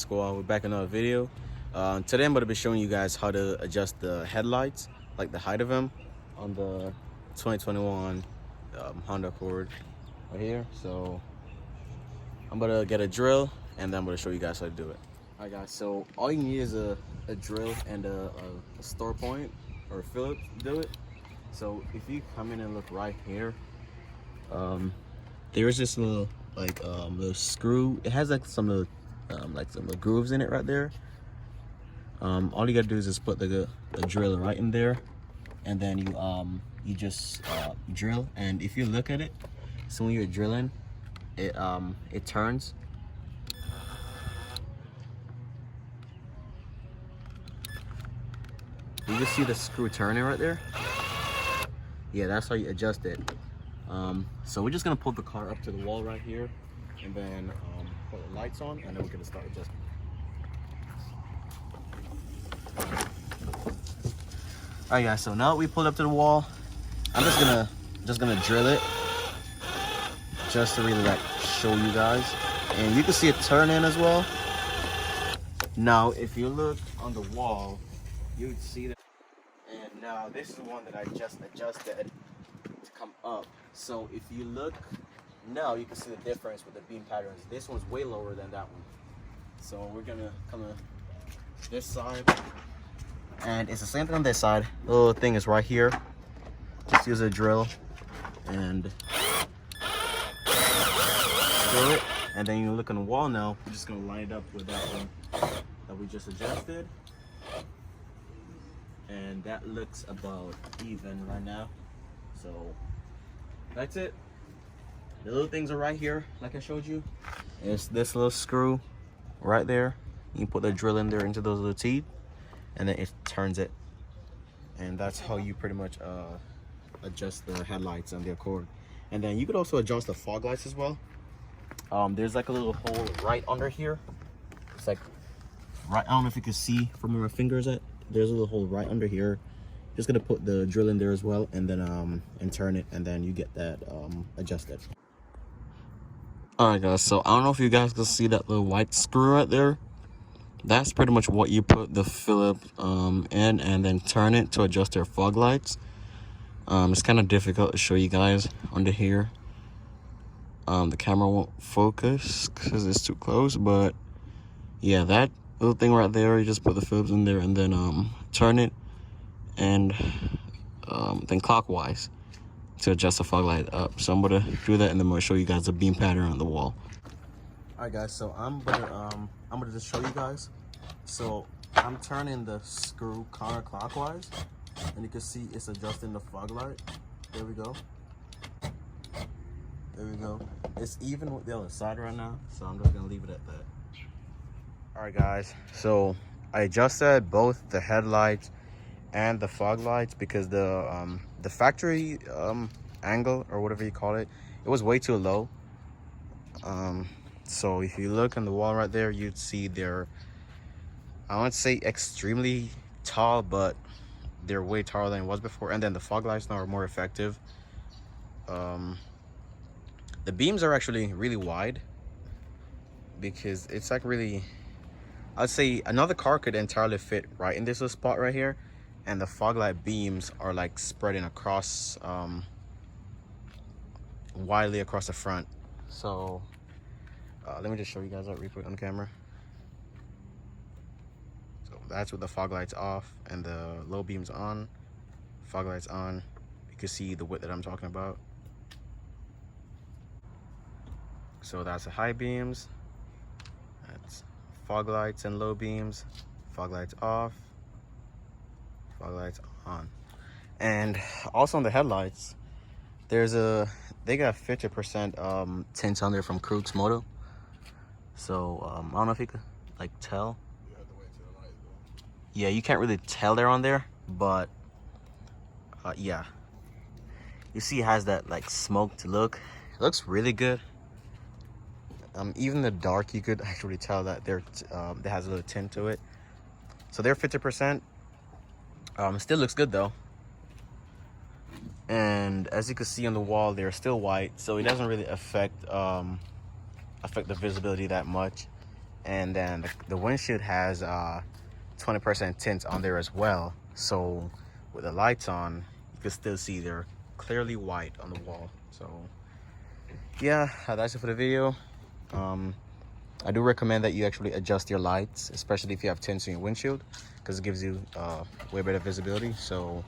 squad? We're back in another video. Today I'm going to be showing you guys how to adjust the headlights, like the height of them on the 2021 Honda Accord right here. So I'm going to get a drill and then I'm going to show you guys how to do it. Alright guys, so all you need is a drill and a store point or a Phillips to do it. So if you come in and look right here, there's this little little screw. It has like some little grooves in it right there. All you gotta do is just put the drill right in there, and then you just drill. And if you look at it, so when you're drilling, it turns. You can see the screw turning right there. Yeah, that's how you adjust it. So we're just gonna pull the car up to the wall right here, and then put the lights on, and then we're gonna start adjusting. All right, guys. So now that we pulled up to the wall, I'm just gonna drill it, just to really show you guys, and you can see it turn in as well. Now, if you look on the wall, you'd see that. And now this is the one that I just adjusted to come up. So if you look now, you can see the difference with the beam patterns. This one's way lower than that one. So we're gonna come to this side, and it's the same thing on this side. The little thing is right here. Just use a drill and drill it, and then you look on the wall. Now we're just gonna line it up with that one that we just adjusted, and that looks about even right now. So that's it. The little things are right here, like I showed you. It's this little screw right there. You put the drill in there into those little teeth, and then it turns it. And that's how you pretty much adjust the headlights on the Accord. And then you could also adjust the fog lights as well. There's like a little hole right under here. It's like right, I don't know if you can see from where my fingers at. There's a little hole right under here. Just gonna put the drill in there as well, and then and turn it, and then you get that adjusted. All right, guys. So I don't know if you guys can see that little white screw right there. That's pretty much what you put the Phillips in, and then turn it to adjust their fog lights. It's kind of difficult to show you guys under here. The camera won't focus because it's too close, but yeah, that little thing right there, you just put the Phillips in there, and then turn it, and then clockwise to adjust the fog light up. So I'm gonna do that, and then I'm gonna show you guys the beam pattern on the wall. All right, guys. So I'm gonna just show you guys. So I'm turning the screw counterclockwise, and you can see it's adjusting the fog light. There we go. There we go. It's even with the other side right now, so I'm just gonna leave it at that. All right, guys. So I adjusted both the headlights and the fog lights because the factory angle, or whatever you call it, it was way too low. So if you look on the wall right there, you'd see they're, I wouldn't say extremely tall, but they're way taller than it was before. And then the fog lights now are more effective. The beams are actually really wide, because it's like really, I'd say another car could entirely fit right in this little spot right here. And the fog light beams are like spreading across widely across the front. So let me just show you guys that real quick on camera. So that's with the fog lights off and the low beams on, fog lights on. You can see the width that I'm talking about. So that's the high beams, that's fog lights and low beams, fog lights off, fog lights on. And also on the headlights, they got 50% tints on there from Krug's Moto. So I don't know if you could tell. Yeah, you can't really tell they're on there, but yeah, you see it has that smoked look. It looks really good. Even in the dark, you could actually tell that it has a little tint to it. So they're 50%. Still looks good though. And as you can see on the wall, they're still white, so it doesn't really affect the visibility that much. And then the windshield has 20% tint on there as well. So with the lights on, you can still see they're clearly white on the wall. So yeah, that's it for the video. I do recommend that you actually adjust your lights, especially if you have tints in your windshield, because it gives you way better visibility. So